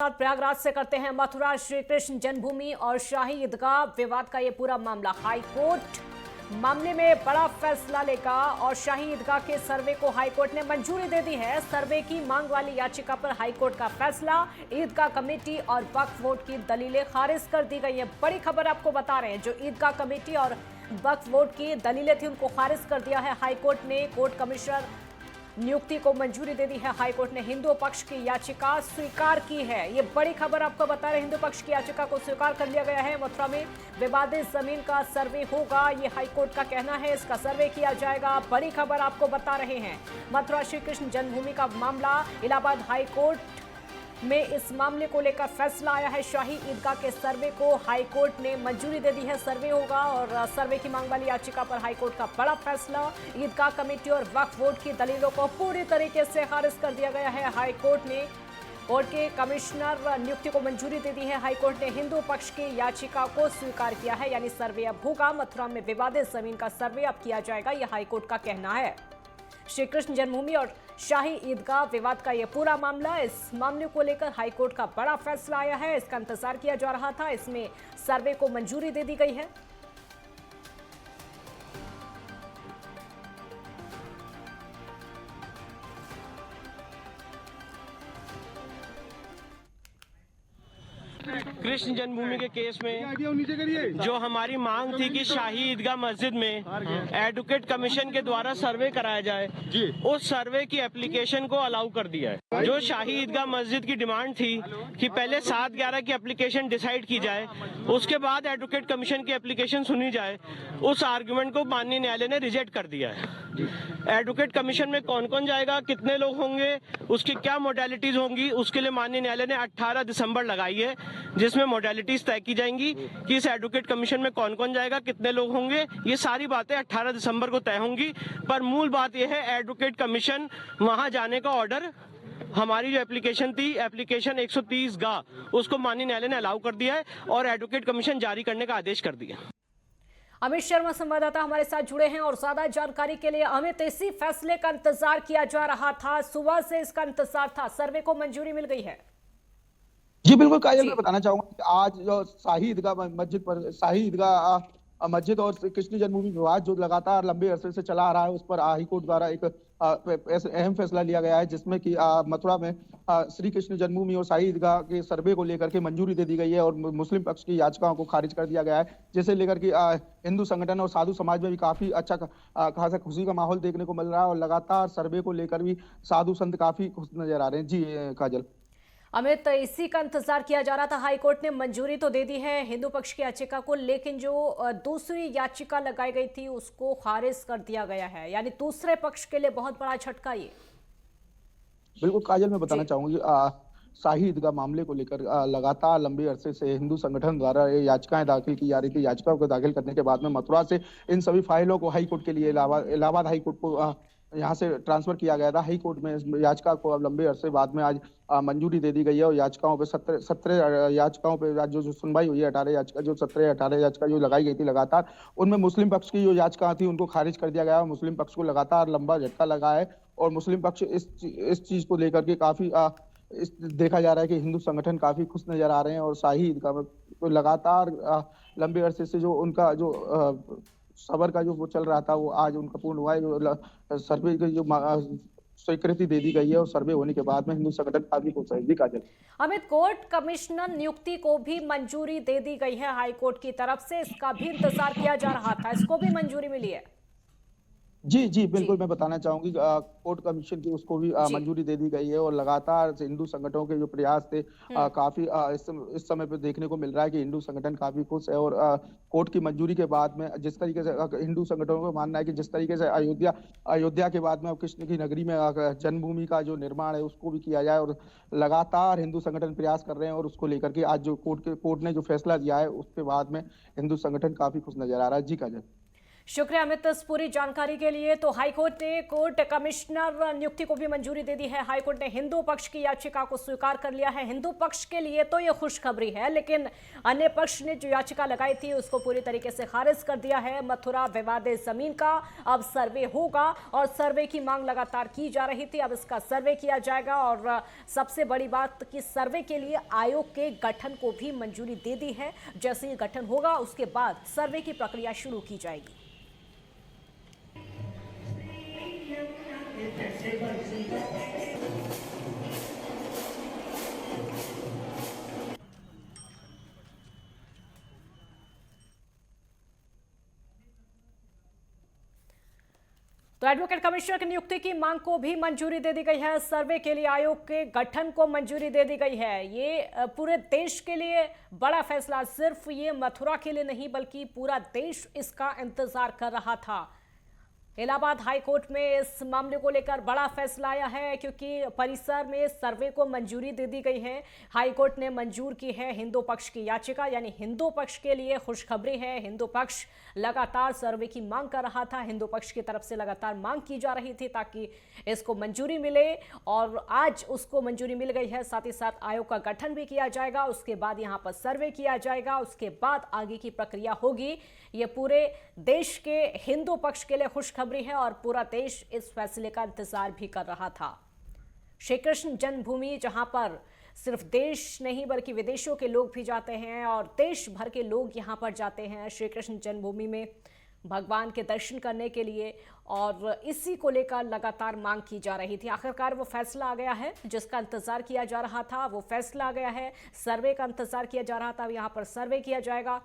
प्रयागराज से करते हैं मथुरा। श्री कृष्ण जन्मभूमि और शाही ईदगाह विवाद का ये पूरा मामला, हाई कोर्ट मामले में बड़ा फैसला लेगा और शाही ईदगाह के सर्वे को हाई कोर्ट ने मंजूरी दे दी है। सर्वे की मांग वाली याचिका पर हाई कोर्ट का फैसला, ईदगाह कमेटी और वक्फ बोर्ड की दलीलें खारिज कर दी गई है। बड़ी खबर आपको बता रहे हैं, जो ईदगाह कमेटी और वक्फ बोर्ड की दलीलें थी उनको खारिज कर दिया है हाई कोर्ट ने। कोर्ट कमिश्नर नियुक्ति को मंजूरी दे दी है। हाईकोर्ट ने हिंदू पक्ष की याचिका स्वीकार की है। ये बड़ी खबर आपको बता रहे हैं, हिंदू पक्ष की याचिका को स्वीकार कर लिया गया है। मथुरा में विवादित जमीन का सर्वे होगा, ये हाईकोर्ट का कहना है। इसका सर्वे किया जाएगा। बड़ी खबर आपको बता रहे हैं, मथुरा श्री कृष्ण जन्मभूमि का मामला, इलाहाबाद हाईकोर्ट में इस मामले को लेकर फैसला आया है। शाही ईदगाह के सर्वे को हाईकोर्ट ने मंजूरी दे दी है। सर्वे होगा और सर्वे की मांग वाली याचिका पर हाईकोर्ट का बड़ा फैसला। ईदगाह कमेटी और वक्फ बोर्ड की दलीलों को पूरी तरीके से खारिज कर दिया गया है। हाईकोर्ट ने कोर्ट के कमिश्नर नियुक्ति को मंजूरी दे दी है। हाईकोर्ट ने हिंदू पक्ष की याचिका को स्वीकार किया है, यानी सर्वे अब होगा। मथुरा में विवादित जमीन का सर्वे अब किया जाएगा, यह हाईकोर्ट का कहना है। श्री कृष्ण जन्मभूमि और शाही ईदगाह विवाद का यह पूरा मामला, इस मामले को लेकर हाईकोर्ट का बड़ा फैसला आया है। इसका इंतजार किया जा रहा था, इसमें सर्वे को मंजूरी दे दी गई है। कृष्ण जन्मभूमि के केस में जो हमारी मांग थी कि शाही ईदगाह मस्जिद में एडवोकेट कमीशन के द्वारा सर्वे कराया जाए, उस सर्वे की एप्लीकेशन को अलाउ कर दिया है। जो शाही ईदगाह मस्जिद की डिमांड थी कि पहले 7/11 की एप्लीकेशन डिसाइड की जाए, उसके बाद एडवोकेट कमीशन की एप्लीकेशन सुनी जाए, उस आर्गुमेंट को माननीय न्यायालय ने रिजेक्ट कर दिया है। एडवोकेट कमीशन में कौन कौन जाएगा, कितने लोग होंगे, उसकी क्या मोडालिटीज होंगी, उसके लिए माननीय न्यायालय ने 18 दिसंबर लगाई है, जिसमें मोडालिटीज तय की जाएंगी कि इस एडवोकेट कमीशन में कौन कौन जाएगा, कितने लोग होंगे। ये सारी बातें 18 दिसंबर को तय होंगी। पर मूल बात यह है, एडवोकेट कमीशन वहां जाने का ऑर्डर, हमारी जो एप्लीकेशन थी, एप्लीकेशन 130 उसको माननीय न्यायालय ने अलाउ कर दिया है और एडवोकेट कमीशन जारी करने का आदेश कर दिया। अमित शर्मा संवाददाता हमारे साथ जुड़े हैं और ज्यादा जानकारी के लिए। अमित, इसी फैसले का इंतजार किया जा रहा था, सुबह से इसका इंतजार था, सर्वे को मंजूरी मिल गई है। जी बिल्कुल काजल, मैं बताना चाहूंगा कि आज जो शाही ईदगाह मस्जिद और कृष्ण जन्मभूमि विवाद जो लगातार लंबे अरसे से चला आ रहा है, उस पर हाई कोर्ट द्वारा एक अहम फैसला लिया गया है, जिसमें कि मथुरा में श्री कृष्ण जन्मभूमि और शाही ईदगाह के सर्वे को लेकर के मंजूरी दे दी गई है और मुस्लिम पक्ष की याचिकाओं को खारिज कर दिया गया है, जिसे लेकर के हिंदू संगठन और साधु समाज में भी काफी अच्छा खासा खुशी का माहौल देखने को मिल रहा है और लगातार सर्वे को लेकर भी साधु संत काफी खुश नजर आ रहे हैं। जी काजल। अमित, इसी का इंतजार किया जा रहा था। हाईकोर्ट ने मंजूरी तो दे दी है हिंदू पक्ष की याचिका को, लेकिन जो दूसरी याचिका लगाई गई थी उसको खारिज कर दिया गया है, यानी दूसरे पक्ष के लिए बहुत बड़ा झटका ये। बिल्कुल काजल, मैं बताना चाहूंगी शाही ईदगाह मामले को लेकर लगातार लंबे अरसे से हिंदू संगठन द्वारा याचिकाएं दाखिल की जा रही थी। याचिकाओं को दाखिल करने के बाद में मथुरा से इन सभी फाइलों को हाई कोर्ट के लिए इलाहाबाद हाई कोर्ट को यहाँ से ट्रांसफर किया गया था। हाई कोर्ट में याचिका को अब लंबे अरसे बाद में आज मंजूरी दे दी गई है और याचिकाओं पे 17 याचिकाओं पे आज जो सुनवाई हुई है, 18 याचिका जो लगाई गई थी लगातार, उनमें मुस्लिम पक्ष की जो याचिका थी उनको खारिज कर दिया गया। मुस्लिम पक्ष को लगातार लंबा झटका लगा है और मुस्लिम पक्ष इस चीज को लेकर के काफी देखा जा रहा है कि हिंदू संगठन काफी खुश नजर आ रहे हैं और शाही ईदगाह में लगातार लंबे अरसे से जो उनका जो सबर का जो वो चल रहा था, वो आज उनका पूर्ण हुआ है। जो सर्वे की जो स्वीकृति दे दी गई है और सर्वे होने के बाद में हिंदू संगठन काफी खुश है। जी काजल। अमित, कोर्ट कमिश्नर नियुक्ति को भी मंजूरी दे दी गई है हाईकोर्ट की तरफ से, इसका भी इंतजार किया जा रहा था, इसको भी मंजूरी मिली है। जी बिल्कुल, मैं बताना चाहूंगी कोर्ट कमीशन की उसको भी मंजूरी दे दी गई है और लगातार हिंदू संगठनों के जो प्रयास थे काफी इस समय पे देखने को मिल रहा है कि हिंदू संगठन काफी खुश है और कोर्ट की मंजूरी के बाद में जिस तरीके से हिंदू संगठनों का मानना है कि जिस तरीके से अयोध्या के बाद में कृष्ण की नगरी में जन्मभूमि का जो निर्माण है उसको भी किया जाए और लगातार हिंदू संगठन प्रयास कर रहे हैं और उसको लेकर के आज जो कोर्ट ने जो फैसला दिया है उसके बाद में हिंदू संगठन काफी खुश नजर आ रहा है। जी काजल। शुक्रिया अमित इस पूरी जानकारी के लिए। तो हाईकोर्ट ने कोर्ट कमिश्नर नियुक्ति को भी मंजूरी दे दी है। हाईकोर्ट ने हिंदू पक्ष की याचिका को स्वीकार कर लिया है। हिंदू पक्ष के लिए तो ये खुशखबरी है, लेकिन अन्य पक्ष ने जो याचिका लगाई थी उसको पूरी तरीके से खारिज कर दिया है। मथुरा विवादित जमीन का अब सर्वे होगा और सर्वे की मांग लगातार की जा रही थी। अब इसका सर्वे किया जाएगा और सबसे बड़ी बात कि सर्वे के लिए आयोग के गठन को भी मंजूरी दे दी है। जैसे ही गठन होगा उसके बाद सर्वे की प्रक्रिया शुरू की जाएगी। तो एडवोकेट कमिश्नर की नियुक्ति की मांग को भी मंजूरी दे दी गई है। सर्वे के लिए आयोग के गठन को मंजूरी दे दी गई है। ये पूरे देश के लिए बड़ा फैसला, सिर्फ ये मथुरा के लिए नहीं बल्कि पूरा देश इसका इंतजार कर रहा था। इलाहाबाद हाई कोर्ट में इस मामले को लेकर बड़ा फैसला आया है, क्योंकि परिसर में सर्वे को मंजूरी दे दी गई है। हाई कोर्ट ने मंजूर की है हिंदू पक्ष की याचिका, यानी हिंदू पक्ष के लिए खुशखबरी है। हिंदू पक्ष लगातार सर्वे की मांग कर रहा था, हिंदू पक्ष की तरफ से लगातार मांग की जा रही थी ताकि इसको मंजूरी मिले, और आज उसको मंजूरी मिल गई है। साथ ही साथ आयोग का गठन भी किया जाएगा, उसके बाद यहाँ पर सर्वे किया जाएगा, उसके बाद आगे की प्रक्रिया होगी। ये पूरे देश के हिंदू पक्ष के लिए खुशखबरी है और पूरा देश इस फैसले का इंतजार भी कर रहा था। श्री कृष्ण जन्मभूमि, जहां पर सिर्फ देश नहीं बल्कि विदेशों के लोग भी जाते हैं और देश भर के लोग यहां पर जाते हैं श्री कृष्ण जन्मभूमि में भगवान के दर्शन करने के लिए, और इसी को लेकर लगातार मांग की जा रही थी। आखिरकार वो फैसला आ गया है जिसका इंतजार किया जा रहा था, वो फैसला आ गया है। सर्वे का इंतजार किया जा रहा था, यहाँ पर सर्वे किया जाएगा।